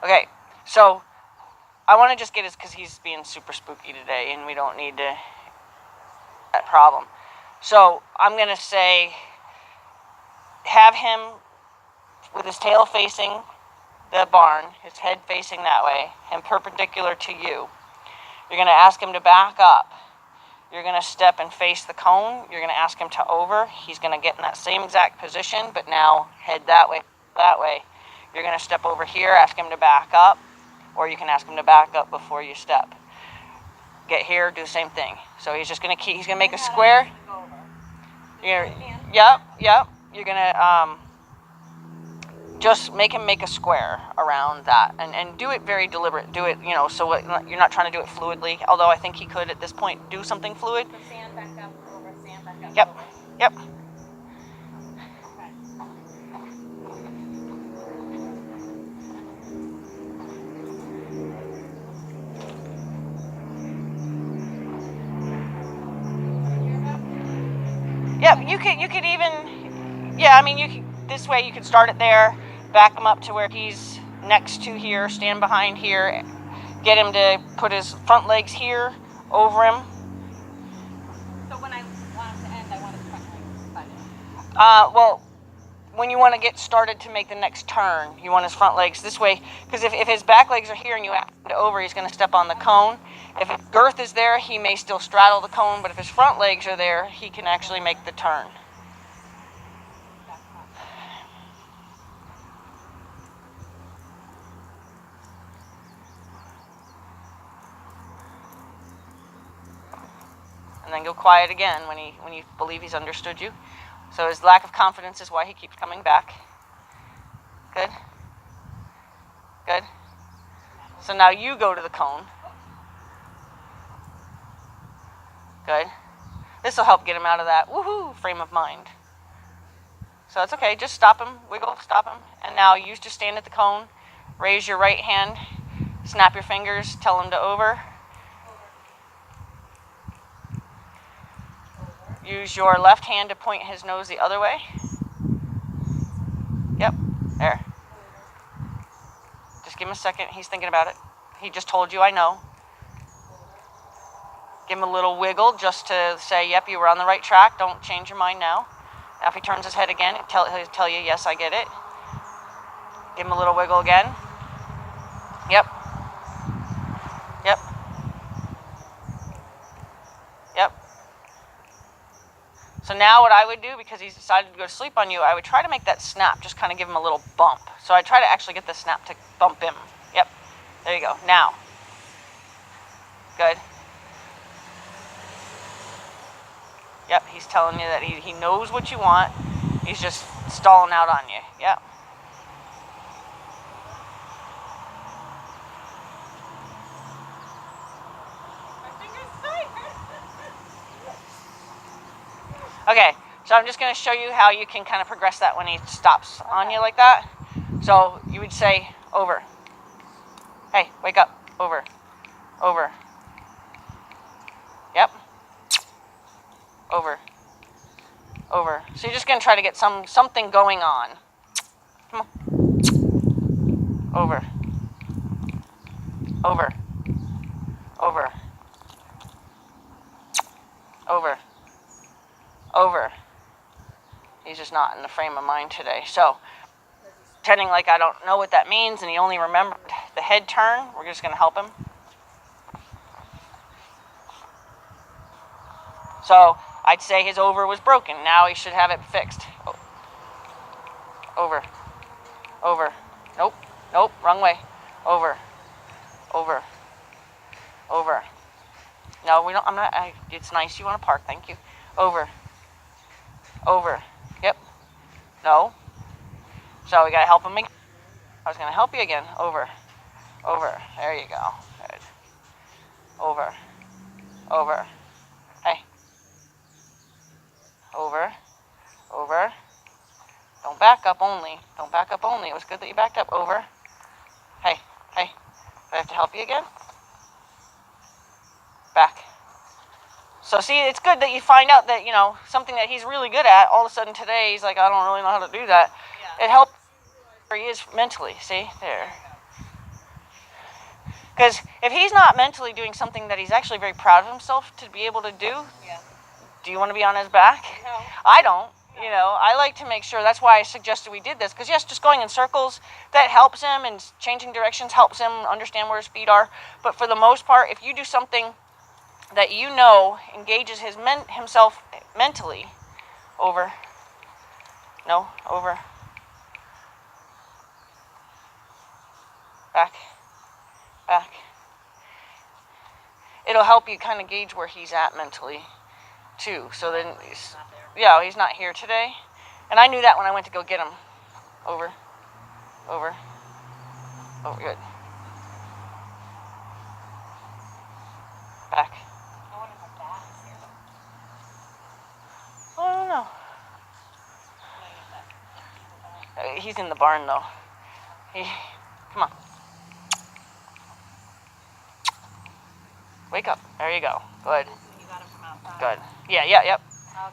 Okay, so I want to just get his, because he's being super spooky today, and we don't need to that problem. So I'm going to say, have him with his tail facing the barn, his head facing that way, and perpendicular to you. You're going to ask him to back up. You're going to step and face the cone. You're going to ask him to over. He's going to get in that same exact position, but now head that way, that way. You're going to step over here, ask him to back up, or you can ask him to back up before you step. Get here, do the same thing. So he's just going to keep, he's going to make a square. Yep. You're going to just make him make a square around that, and do it very deliberate. Do it, so you're not trying to do it fluidly, although I think he could at this point do something fluid. Stand back up, over, stand back up. Yep. Over. Yep. Yep, you could even, this way you could start it there, back him up to where he's next to here, stand behind here, get him to put his front legs here, over him. So when I want him to end, I want his front legs butted. Well, when you want to get started to make the next turn, you want his front legs this way, because if his back legs are here and you ask him to over, he's going to step on the cone. If his girth is there, he may still straddle the cone, but if his front legs are there, he can actually make the turn. And then go quiet again when you believe he's understood you. So his lack of confidence is why he keeps coming back. Good. Good. So now you go to the cone. Good. This will help get him out of that woohoo frame of mind. So it's okay. Just stop him. Wiggle. Stop him. And now you just stand at the cone. Raise your right hand. Snap your fingers. Tell him to over. Use your left hand to point his nose the other way. Yep. There. Just give him a second. He's thinking about it. He just told you, I know. Give him a little wiggle just to say, yep, you were on the right track. Don't change your mind now. Now if he turns his head again, he'll tell you, yes, I get it. Give him a little wiggle again. Yep. Yep. Yep. So now what I would do, because he's decided to go to sleep on you, I would try to make that snap, just kind of give him a little bump. So I try to actually get the snap to bump him. Yep. There you go. Now. Good. Yep, he's telling you that he knows what you want. He's just stalling out on you. Yep. Okay, so I'm just going to show you how you can kind of progress that when he stops on you like that. So you would say, over. Hey, wake up. Over. Over. Yep. Over. Over. So you're just going to try to get something going on. Come on. Over. Over. Over. Over. Over. He's just not in the frame of mind today. So, pretending like I don't know what that means and he only remembered the head turn, we're just going to help him. So, I'd say his over was broken. Now he should have it fixed. Oh. Over. Over. Nope. Nope. Wrong way. Over. Over. Over. No, we don't. I'm not. It's nice. You want to park. Thank you. Over. Over. Yep. No. So we got to help him again. I was going to help you again. Over. Over. There you go. Good. Over. Over. Hey. Over. Over. Don't back up only. Don't back up only. It was good that you backed up. Over. Hey. Hey. Do I have to help you again? Back. So see, it's good that you find out that, something that he's really good at, all of a sudden today he's like, I don't really know how to do that. Yeah. It helps where he is mentally. See? There. Because if he's not mentally doing something that he's actually very proud of himself to be able to do, do you want to be on his back? No. I don't. You know, I like to make sure. That's why I suggested we did this. Because yes, just going in circles, that helps him, and changing directions helps him understand where his feet are. But for the most part, if you do something that you know engages himself mentally, over, no, over, back, back. It'll help you kind of gauge where he's at mentally, too. So then, he's not here today. And I knew that when I went to go get him. Over, over, over, good. Back. I wonder if my dad is here. I don't know. He's in the barn, though. Come on. Wake up. There you go. Good. You got him from outside. Good. Yeah, yep.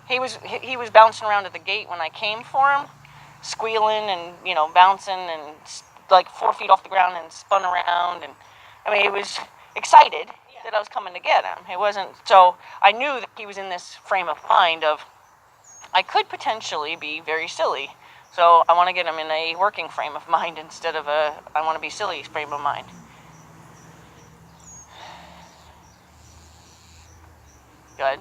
Okay. He was bouncing around at the gate when I came for him, squealing and, bouncing and like 4 feet off the ground and spun around. And I mean, he was excited that I was coming to get him. It wasn't, so I knew that he was in this frame of mind of, I could potentially be very silly. So I want to get him in a working frame of mind instead of I want to be silly frame of mind. Good.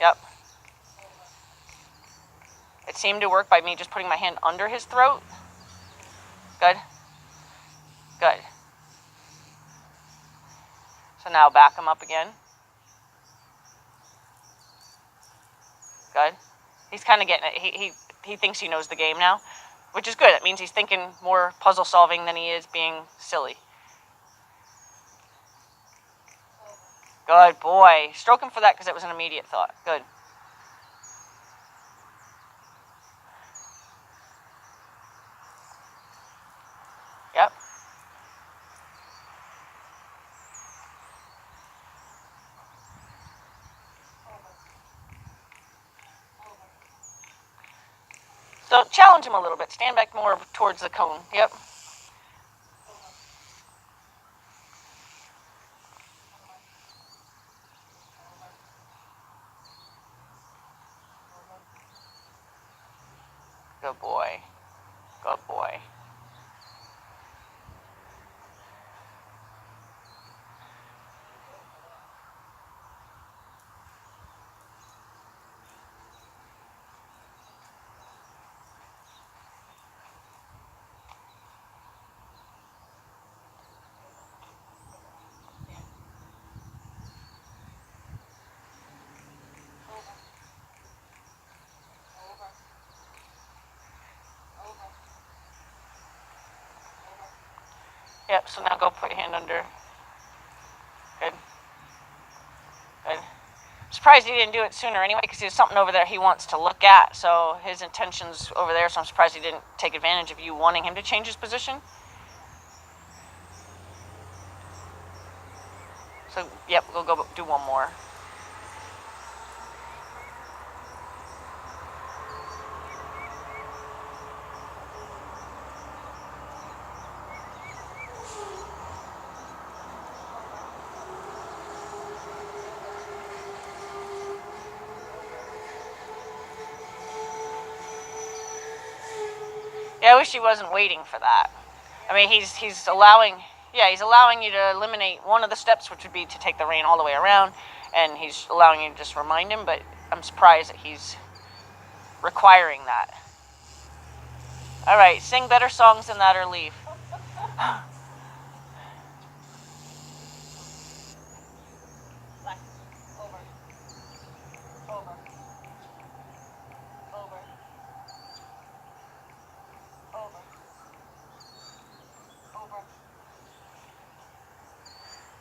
Yep. It seemed to work by me just putting my hand under his throat. Good. Good. So now back him up again. Good. He's kind of getting it. He thinks he knows the game now, which is good. It means he's thinking more puzzle solving than he is being silly. Good boy. Stroke him for that because it was an immediate thought. Good. Yep. So challenge him a little bit. Stand back more towards the cone. Yep. Good boy. Good boy. Yep, so now go put your hand under. Good. Good. I'm surprised he didn't do it sooner anyway, because there's something over there he wants to look at, so his intention's over there, so I'm surprised he didn't take advantage of you wanting him to change his position. So, yep, we'll go do one more. Yeah, I wish he wasn't waiting for that. I mean, he's allowing you to eliminate one of the steps, which would be to take the rein all the way around, and he's allowing you to just remind him, but I'm surprised that he's requiring that. All right, sing better songs than that or leave.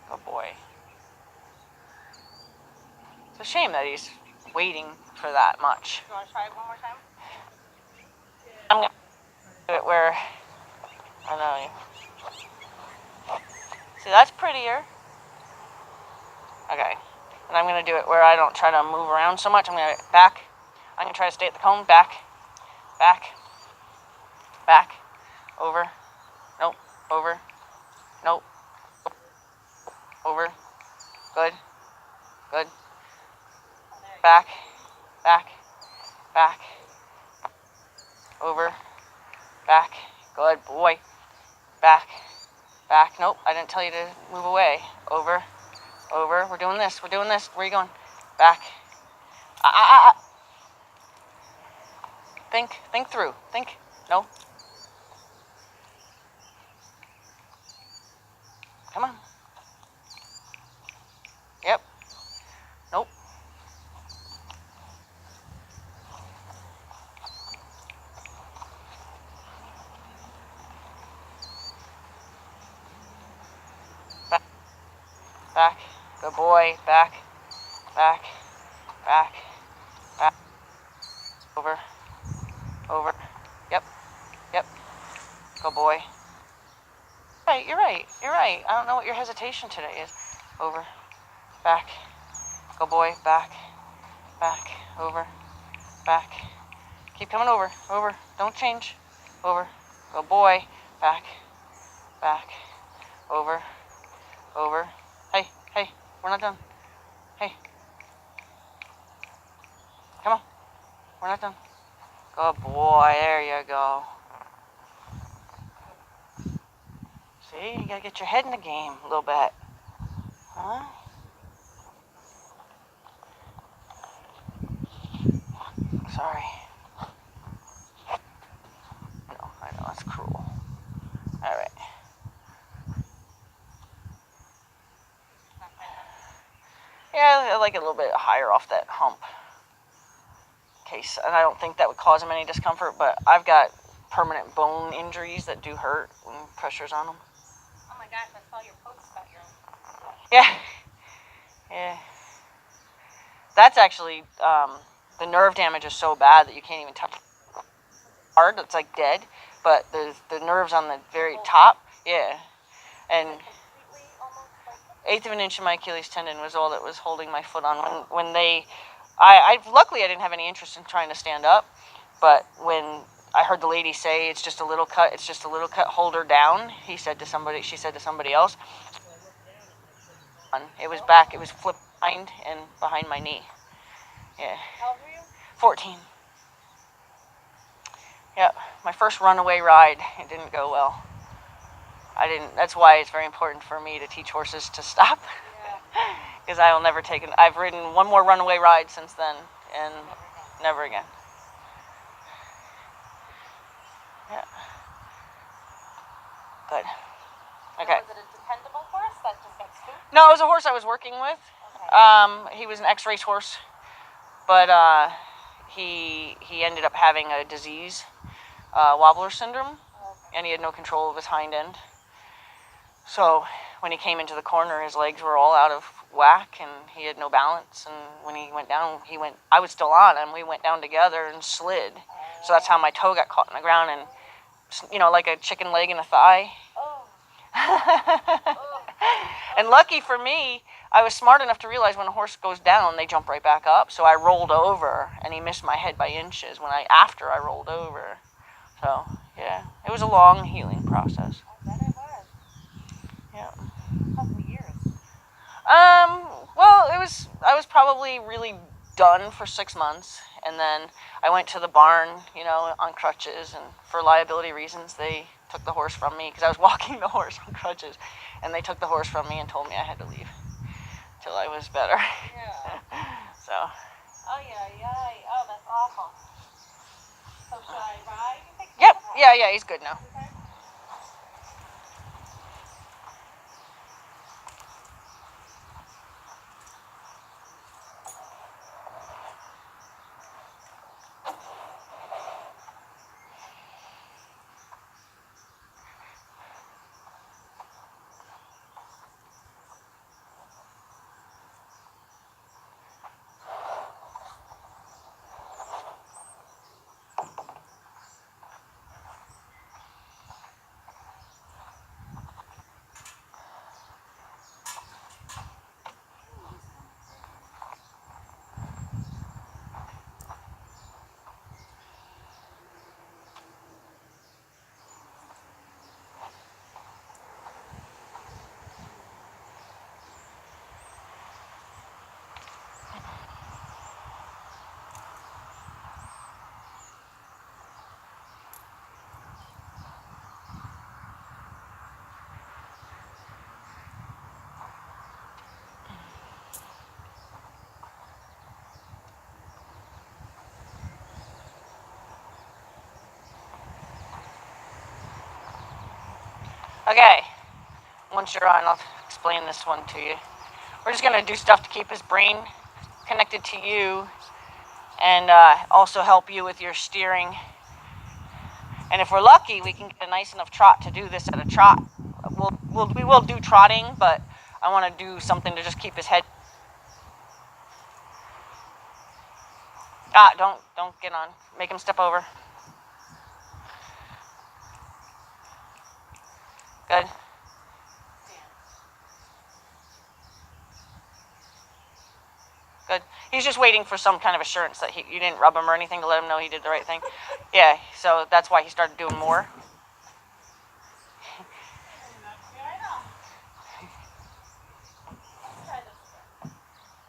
Good boy. It's a shame that he's waiting for that much. You want to try it one more time? I'm going to do it where, I know. See, that's prettier. Okay. And I'm going to do it where I don't try to move around so much. I'm going to back. I'm going to try to stay at the cone. Back. Back. Back. over, nope, over, nope, over, good, good, back, back, back, over, back, good boy, back, back, nope, I didn't tell you to move away, over, we're doing this, where are you going, back, think through, no, come on, yep, nope, back, back, good boy, back, back, back, back, over, yep, good boy. Right, you're right. I don't know what your hesitation today is. Over, back, good boy, back, over, back. Keep coming over, don't change, over, good boy, back, over, hey, we're not done, hey, come on, we're not done, good boy, there you go. See, you gotta get your head in the game a little bit, huh? Sorry. No, I know, that's cruel. Alright. Yeah, I like it a little bit higher off that hump. Case, and I don't think that would cause him any discomfort, but I've got permanent bone injuries that do hurt when pressure's on them. Oh my gosh, I saw your post about your... Yeah. That's actually, the nerve damage is so bad that you can't even touch it hard, it's like dead, but the nerves on the very top, yeah. And eighth of an inch of my Achilles tendon was all that was holding my foot on. When they, luckily I didn't have any interest in trying to stand up, but when I heard the lady say it's just a little cut, hold her down, she said to somebody else. It was back, it was flipped behind my knee. Yeah. How old were you? 14. Yeah, my first runaway ride, it didn't go well. That's why it's very important for me to teach horses to stop. Because I will never take it. I've ridden one more runaway ride since then, and never again. Yeah. Good. Okay. So was it a dependable horse that just got spooked? No, it was a horse I was working with. Okay. He was an X-race horse, but he ended up having a disease, wobbler syndrome, and he had no control of his hind end. So when he came into the corner, his legs were all out of whack, and he had no balance. And when he went down, I was still on him. We went down together and slid. So that's how my toe got caught in the ground, and like a chicken leg and a thigh. And lucky for me, I was smart enough to realize when a horse goes down, they jump right back up. So I rolled over, and he missed my head by inches after I rolled over. So yeah, it was a long healing process. I bet it was. Yeah. A couple years. Well, I was probably really done for 6 months, and then I went to the barn, on crutches, and for liability reasons, they took the horse from me, because I was walking the horse on crutches, and they took the horse from me and told me I had to leave till I was better. Yeah. So. Oh, yeah. Oh, that's awful. So should I ride? Yep. Yeah, he's good now. Okay. Okay, once you're on, I'll explain this one to you. We're just going to do stuff to keep his brain connected to you and also help you with your steering. And if we're lucky, we can get a nice enough trot to do this at a trot. We will do trotting, but I want to do something to just keep his head. Don't get on. Make him step over. Good. Good. He's just waiting for some kind of assurance that you didn't rub him or anything to let him know he did the right thing. Yeah, so that's why he started doing more.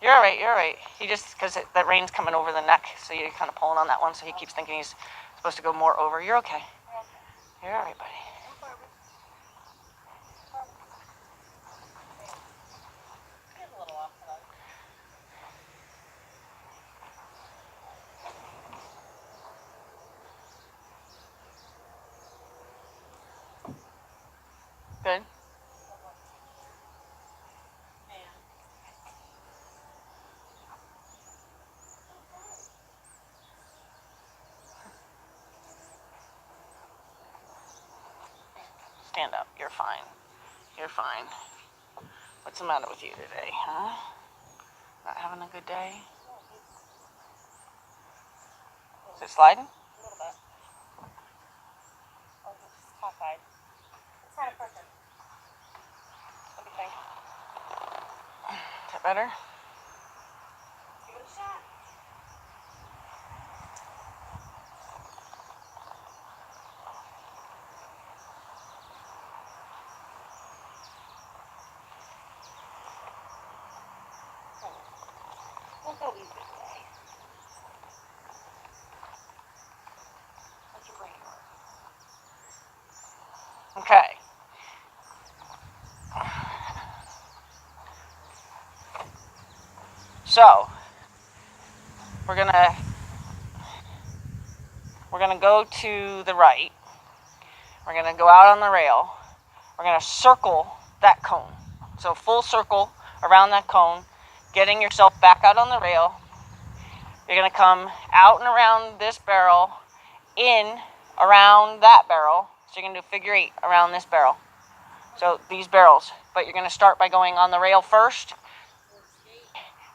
You're all right, you're all right. He just, because that reign's coming over the neck, so you're kind of pulling on that one, so he keeps thinking he's supposed to go more over. You're okay. You're all right, buddy. Good. Stand up. You're fine. You're fine. What's the matter with you today, huh? Not having a good day? Is it sliding? A little bit. Oh, it's cockeyed. It's kind of perfect. What do you think? Is that better? Give it a shot. We'll go easy today. Let your brain work. Okay. So, we're gonna go to the right. We're gonna go out on the rail. We're gonna circle that cone. So full circle around that cone, getting yourself back out on the rail. You're gonna come out and around this barrel, in around that barrel. So you're gonna do figure 8 around this barrel. So these barrels, but you're gonna start by going on the rail first,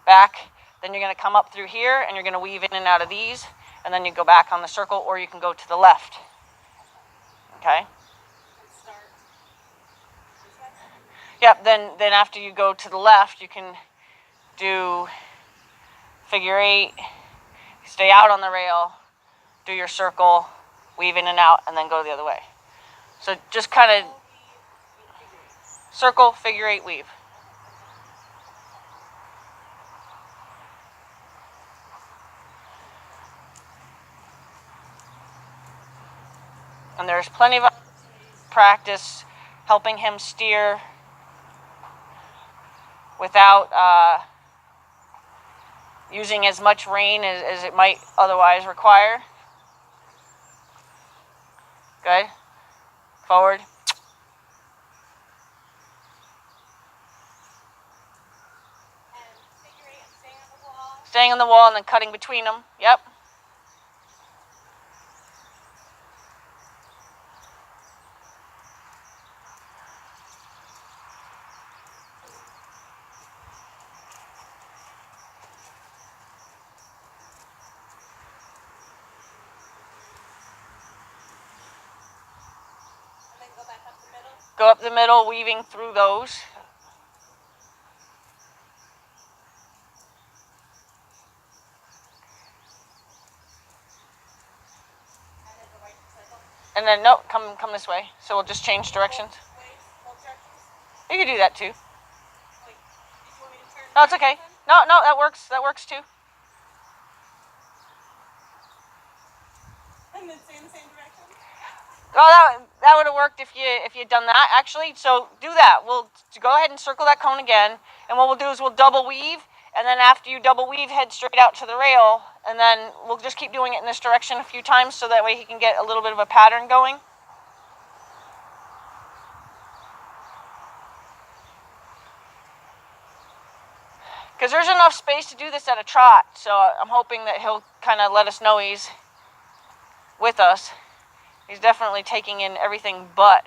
back, then you're gonna come up through here and you're gonna weave in and out of these, and then you go back on the circle, or you can go to the left. Okay? Yep, then after you go to the left, you can do figure 8, stay out on the rail, do your circle, weave in and out, and then go the other way. So just kind of circle, figure 8, weave. And there's plenty of practice helping him steer without using as much rein as it might otherwise require. Good. Forward. And figure 8 and staying on the wall. Staying on the wall and then cutting between them. Yep. Go back up the middle. Go up the middle, weaving through those. And then go right circle. And then, no, come this way. So we'll just change directions. Both directions. You can do that too. Wait, did you want me to turn? No, it's okay. No, that works. That works too. And then stay in the same direction. Well, that would have worked if you'd done that, actually. So do that. We'll go ahead and circle that cone again, and what we'll do is we'll double weave, and then after you double weave, head straight out to the rail, and then we'll just keep doing it in this direction a few times, so that way he can get a little bit of a pattern going. Because there's enough space to do this at a trot, so I'm hoping that he'll kind of let us know he's with us. He's definitely taking in everything but.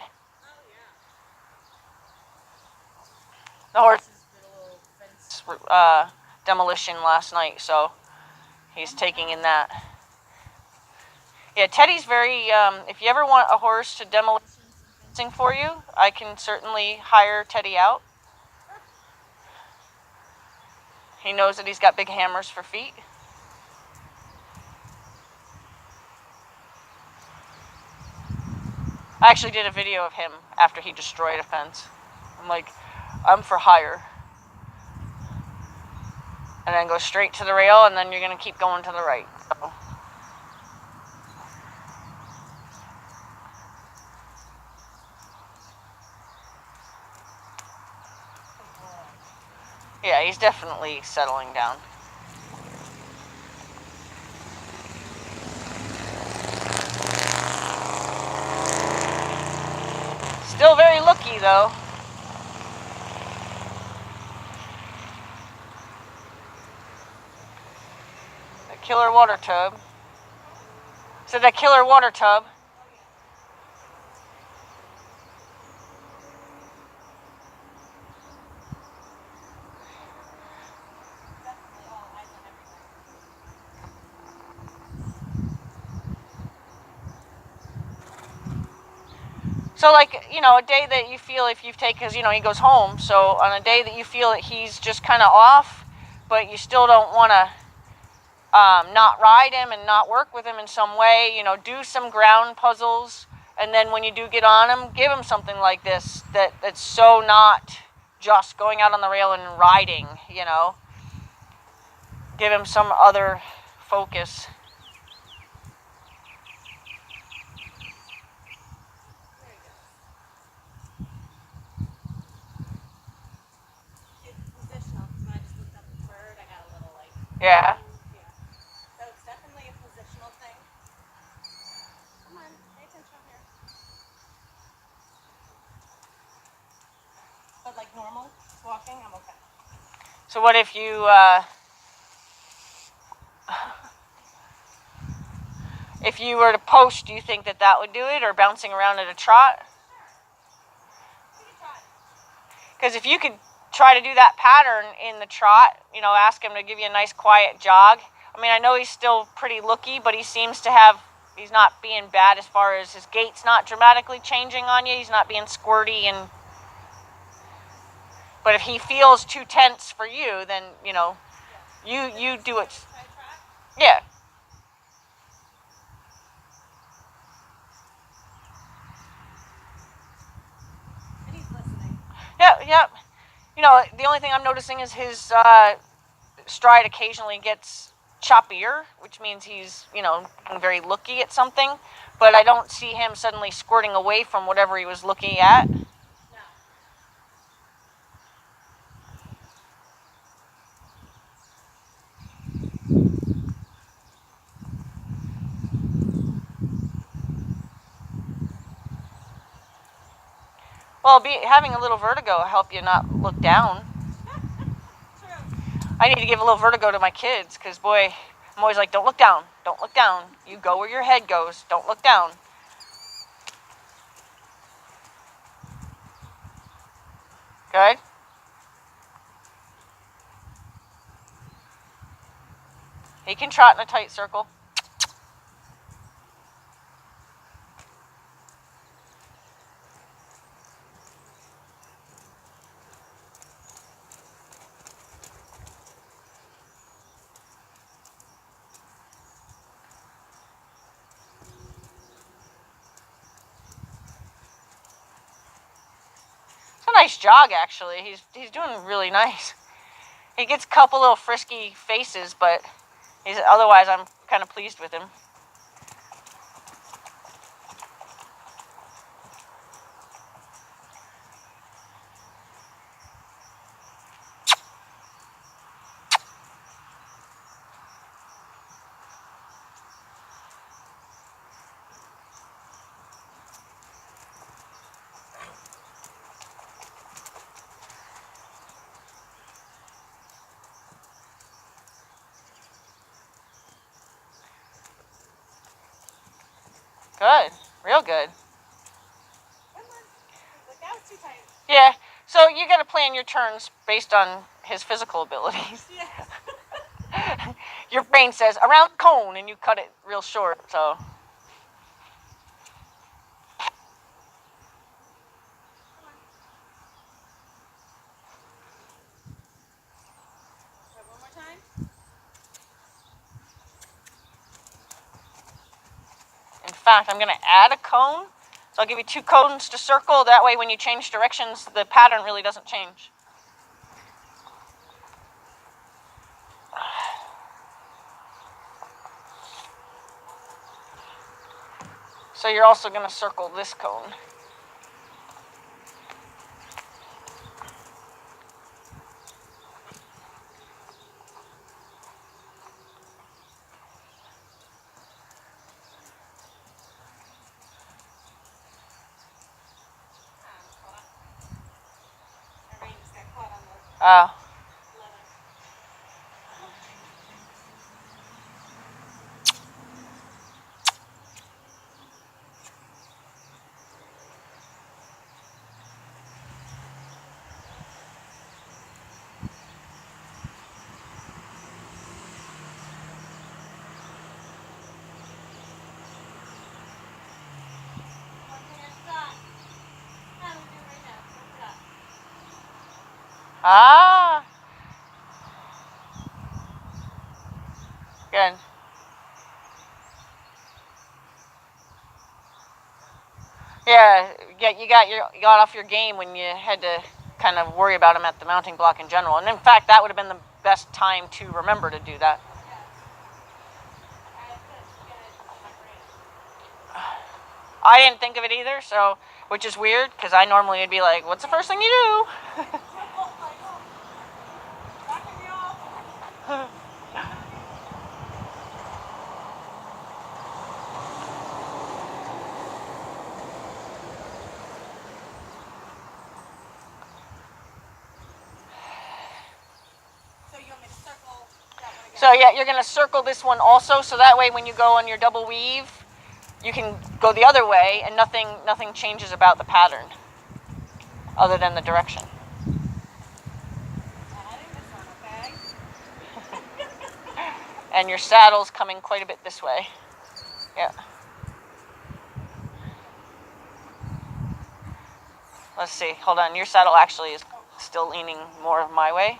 The horse did a little fence demolition last night, so he's taking in that. Yeah, Teddy's very, if you ever want a horse to demolish fencing for you, I can certainly hire Teddy out. He knows that he's got big hammers for feet. I actually did a video of him after he destroyed a fence. I'm like, I'm for hire. And then go straight to the rail, and then you're going to keep going to the right. So. Yeah, he's definitely settling down. Still very looky, though. That killer water tub. So that killer water tub. So, like, you know, a day that you feel if you've taken, because, you know, he goes home. So, on a day that you feel that he's just kind of off, but you still don't want to not ride him and not work with him in some way, you know, do some ground puzzles. And then when you do get on him, give him something like this that's so not just going out on the rail and riding, you know. Give him some other focus. Yeah. So it's definitely a positional thing. Come on, pay attention here. But like normal walking, I'm okay. So what if you, if you were to post, do you think that that would do it, or bouncing around at a trot? Because if you could try to do that pattern in the trot, you know, ask him to give you a nice quiet jog. I mean, I know he's still pretty looky, but he seems to have, he's not being bad as far as his gait's not dramatically changing on you. He's not being squirty and, but if he feels too tense for you, then, you know, you do it. Yeah. And he's listening. Yep. You know, the only thing I'm noticing is his stride occasionally gets choppier, which means he's, you know, very looky at something. But I don't see him suddenly squirting away from whatever he was looking at. No. Well, having a little vertigo will help you not look down. True. I need to give a little vertigo to my kids, because, boy, I'm always like, don't look down. Don't look down. You go where your head goes. Don't look down. Good? He can trot in a tight circle. It's a nice jog, actually. He's doing really nice. He gets a couple little frisky faces, but otherwise I'm kind of pleased with him. Good. Real good. Come on. Like, that was too tight. Yeah. So you got to plan your turns based on his physical abilities. Yeah. Your brain says around the cone, and you cut it real short. So. One more time. In fact, I'm going to add a cone. So I'll give you 2 cones to circle. That way, when you change directions, the pattern really doesn't change. So you're also going to circle this cone. My ring just got caught on the Oh. leather. One hand shot. How do we do it right now? One shot. Ah. Good. Yeah, you got off your game when you had to kind of worry about him at the mounting block in general. And in fact, that would have been the best time to remember to do that. Yes. I couldn't get it in my brain. I didn't think of it either, so which is weird because I normally would be like, "What's the first thing you do?" Knocking me off. So you want me to circle that one again? So yeah, you're gonna circle this one also, so that way when you go on your double weave, you can go the other way and nothing changes about the pattern, other than the direction. Adding this one, okay? And your saddle's coming quite a bit this way. Yeah. Let's see. Hold on. Your saddle actually is still leaning more of my way.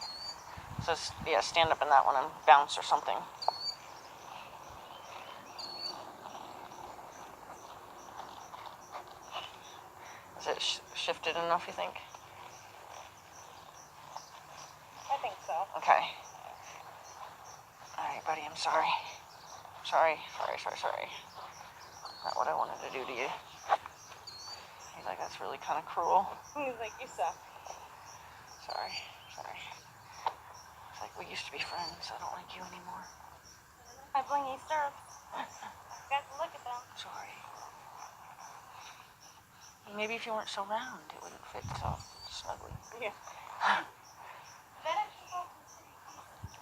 So yeah, stand up in that one and bounce or something. Is it shifted enough, you think? I think so. Okay. All right, buddy. I'm sorry. Sorry. Not what I wanted to do to you. He's like, that's really kind of cruel. He's like, you suck. Sorry. It's like, we used to be friends. I don't like you anymore. I blingy stirrups. Got to look at them. Sorry. Maybe if you weren't so round, it wouldn't fit so snugly. Yeah.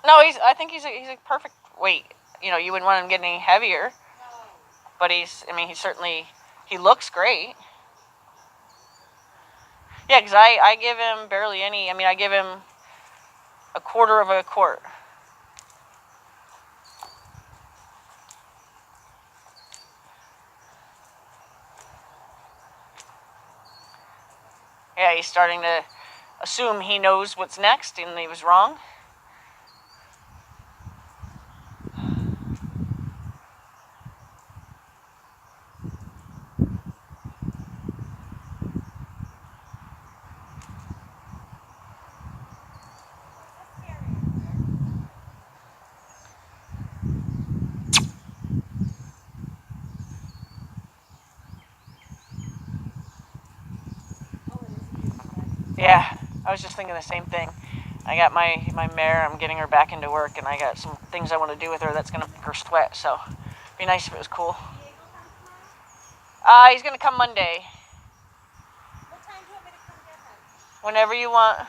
No, I think he's a perfect weight. You know, you wouldn't want him getting any heavier. No. But he looks great. Yeah, because I give him barely any. I give him a quarter of a quart. Yeah, he's starting to assume he knows what's next, and he was wrong. Yeah, I was just thinking the same thing. I got my mare, I'm getting her back into work, and I got some things I want to do with her that's going to make her sweat, so it'd be nice if it was cool. He's going to come Monday. What time do you want me to come get him? Whenever you want.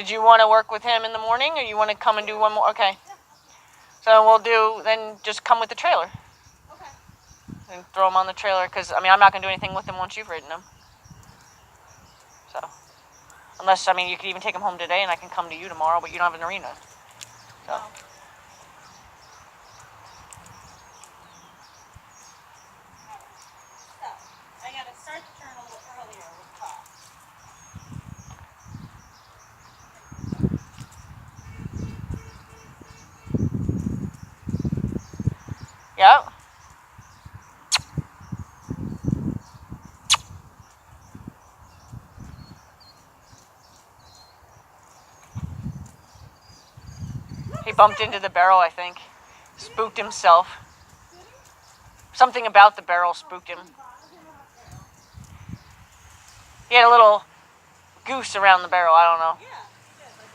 Did you want to work with him in the morning, or you want to come and do one more? Okay. So we'll do, then just come with the trailer. Okay. And throw him on the trailer, because, I mean, I'm not going to do anything with him once you've ridden him. So, unless, I mean, you could even take him home today and I can come to you tomorrow, but you don't have an arena. So. No. So, I got to start the turn a little earlier with class. Yep. He bumped into the barrel, I think. Spooked himself. Something about the barrel spooked him. He had a little goose around the barrel, I don't know. Yeah, he did. Like,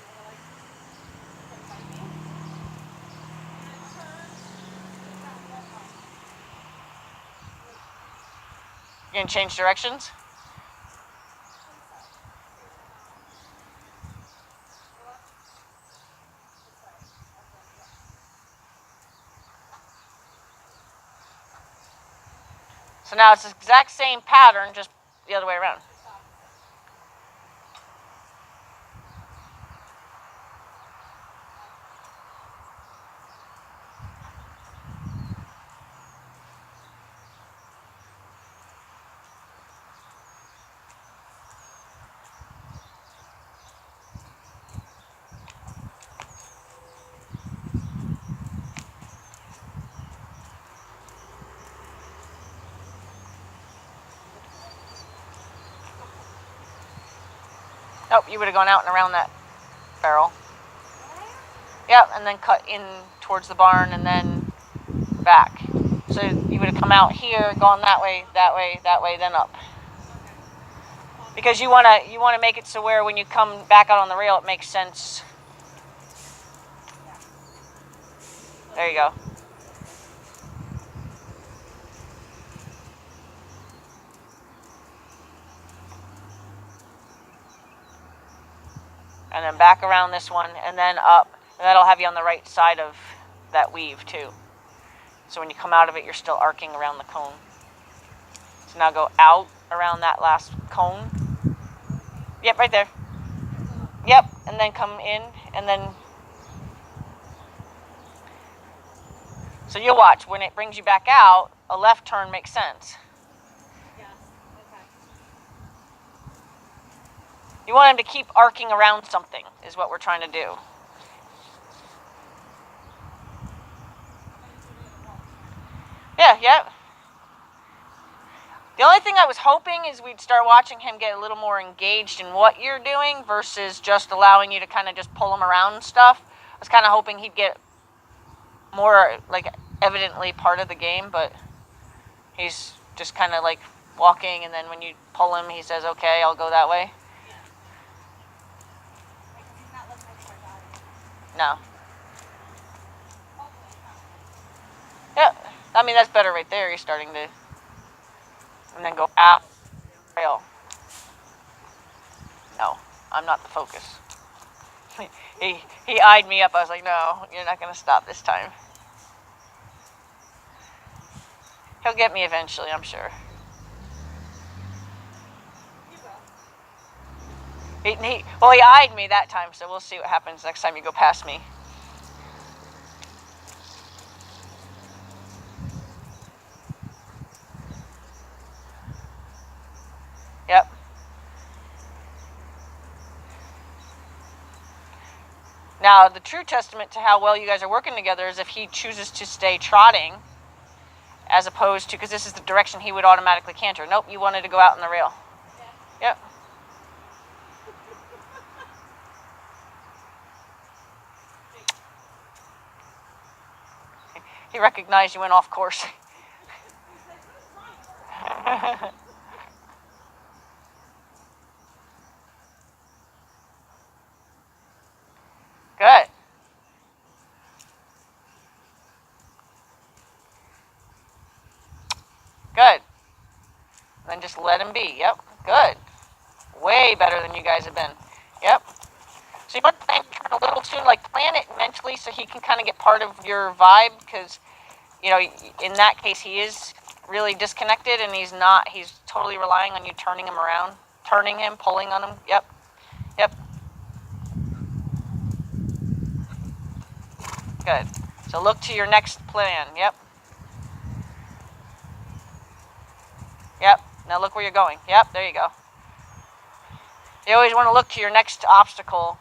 You gonna change directions? So now it's the exact same pattern, just the other way around. Nope, you would have gone out and around that barrel. Yep, and then cut in towards the barn and then back. So you would have come out here, gone that way, then up. Because you wanna make it so where when you come back out on the rail, it makes sense. There you go. And then back around this one, and then up. And that'll have you on the right side of that weave too. So when you come out of it, you're still arcing around the cone. So now go out around that last cone. Yep, right there. Yep, and then come in, and then... So you'll watch, when it brings you back out, a left turn makes sense. yes, okay. You want him to keep arcing around something, is what we're trying to do. Yeah, yep. The only thing I was hoping is we'd start watching him get a little more engaged in what you're doing versus just allowing you to kind of just pull him around and stuff. I was kind of hoping he'd get more, like, evidently part of the game, but he's just kind of, like, walking, and then when you pull him, he says, okay, I'll go that way. Yeah. Because he's not listening to my body. No. Hopefully not. Yeah, I mean, that's better right there. You're starting to... And then go out rail. No, I'm not the focus. He eyed me up. I was like, no, you're not going to stop this time. He'll get me eventually, I'm sure. He will. Well, he eyed me that time, so we'll see what happens next time you go past me. Yep. Now, the true testament to how well you guys are working together is if he chooses to stay trotting, as opposed to, because this is the direction he would automatically canter. Nope, you wanted to go out in the rail. Yeah. Yep. He recognized you went off course. Good. Good. Then just let him be. Yep. Good. Way better than you guys have been. Yep. So So you want to plan your turn a little soon, like plan it mentally so he can kind of get part of your vibe, because, you know, in that case he is really disconnected and he's totally relying on you turning him around, turning him, pulling on him. Yep. Good. So look to your next plan. Yep. Now look where you're going. Yep, there you go. You always want to look to your next obstacle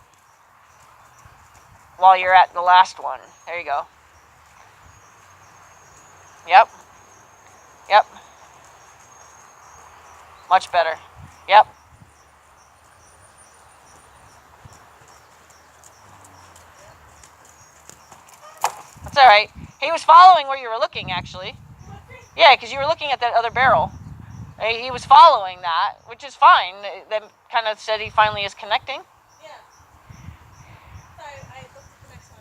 while you're at the last one. There you go. Yep. Much better. Yep. That's all right. He was following where you were looking, actually. Yeah, because you were looking at that other barrel. He was following that, which is fine. That kind of said he finally is connecting. Yeah. So I looked at the next one.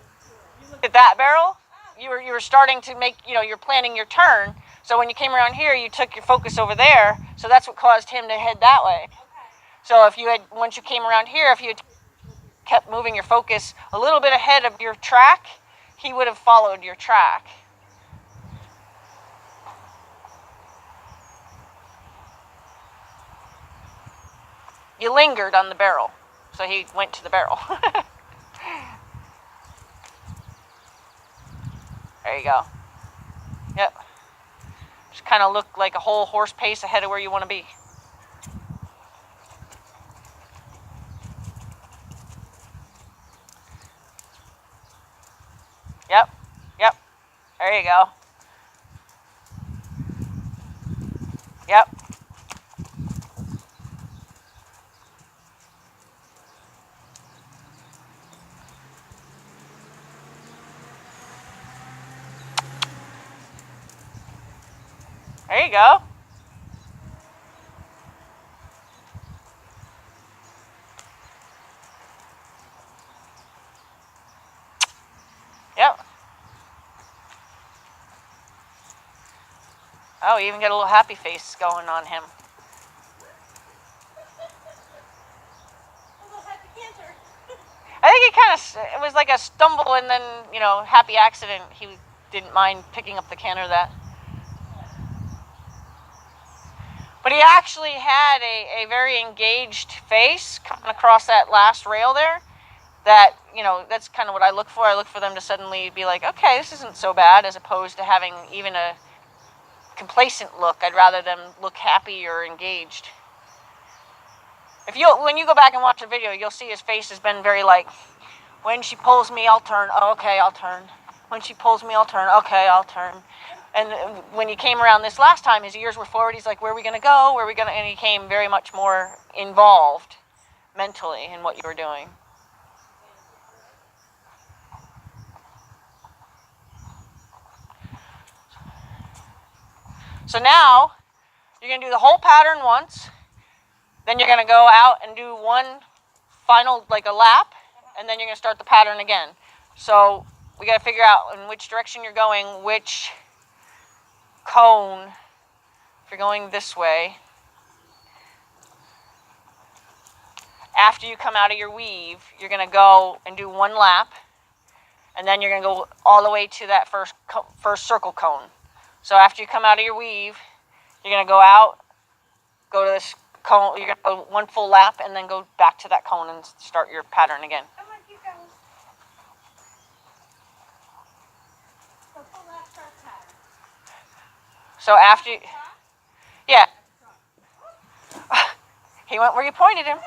You looked at that barrel? You were starting to make, you're planning your turn. So when you came around here, you took your focus over there. So that's what caused him to head that way. Okay. So once you came around here, if you had kept moving your focus a little bit ahead of your track, he would have followed your track. You lingered on the barrel, so he went to the barrel. There you go. Yep. Just kind of look like a whole horse pace ahead of where you want to be. Yep. There you go. Yep. There you go. Yep. Oh, you even get a little happy face going on him. A little happy canter. I think it was like a stumble and then, happy accident. He didn't mind picking up the canter that. But he actually had a very engaged face coming across that last rail there. That, that's kind of what I look for. I look for them to suddenly be like, okay, this isn't so bad, as opposed to having even a complacent look. I'd rather them look happy or engaged. When you go back and watch the video, you'll see his face has been very like, when she pulls me, I'll turn. Oh, okay, I'll turn. When she pulls me, I'll turn. Okay, I'll turn. And when he came around this last time, his ears were forward. He's like, where are we going to go? Where are we going to? And he came very much more involved mentally in what you were doing. So now, you're going to do the whole pattern once. Then you're going to go out and do one final, like a lap. And then you're going to start the pattern again. So we got to figure out in which direction you're going, which cone, if you're going this way. After you come out of your weave, you're going to go and do one lap. And then you're going to go all the way to that first circle cone. So after you come out of your weave, you're going to go out, go to this cone, you're going to go one full lap, and then go back to that cone and start your pattern again. Come on, keep going. So full lap start pattern. So after you, yeah. He went where you pointed him.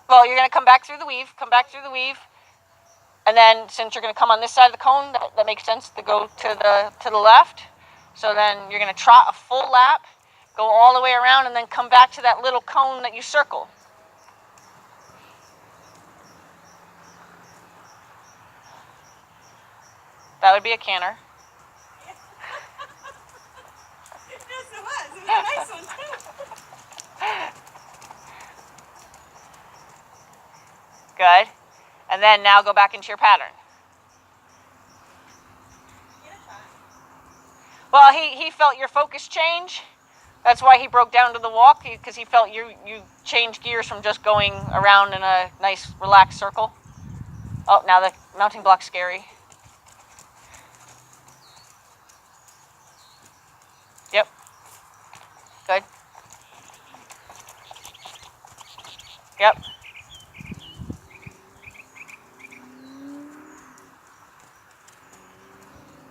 Well, you're going to come back through the weave, and then since you're going to come on this side of the cone, that makes sense to go to the left. So then you're going to trot a full lap, go all the way around, and then come back to that little cone that you circle. That would be a canter. Yes, it was. It was a nice one, too. Good. And then now go back into your pattern. Well, he felt your focus change, That's why he broke down to the walk, because he felt you changed gears from just going around in a nice, relaxed circle. Oh, now the mounting block's scary. Yep. Good. Yep.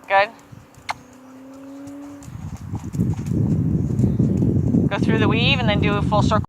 Good. Go through the weave and then do a full circle.